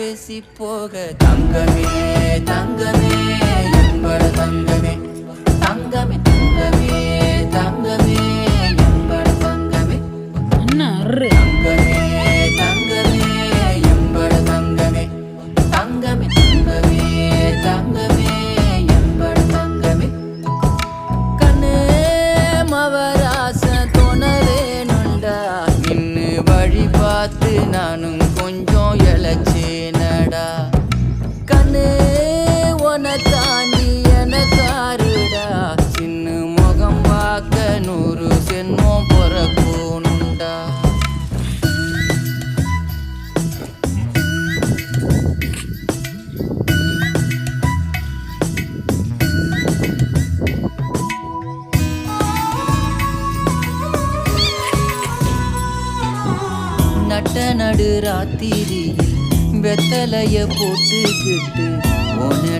பேசி போக தங்கமே தங்கமே என்பட தங்கமே தங்கமே தங்கமே தங்கமே என்பட தங்கமே என்ன அர்ரு தங்கமே தங்கமே என்பட தங்கமே தங்கமே தங்கமே தங்கமே என்பட தங்கமே கண்ணே மவராச தோணவேனுண்டா இன்னு வழி பார்த்து நானும் கொஞ்சம் இழைச்சேனடா கண்ணே உன தாண்டி எனக்காருடா சின்ன முகம் பார்க்க 100 சென்மம் பொறக்கணுண்டா நட்ட நடு ராத்திரியில் வெத்தலைய போட்டுக்கிட்டு உன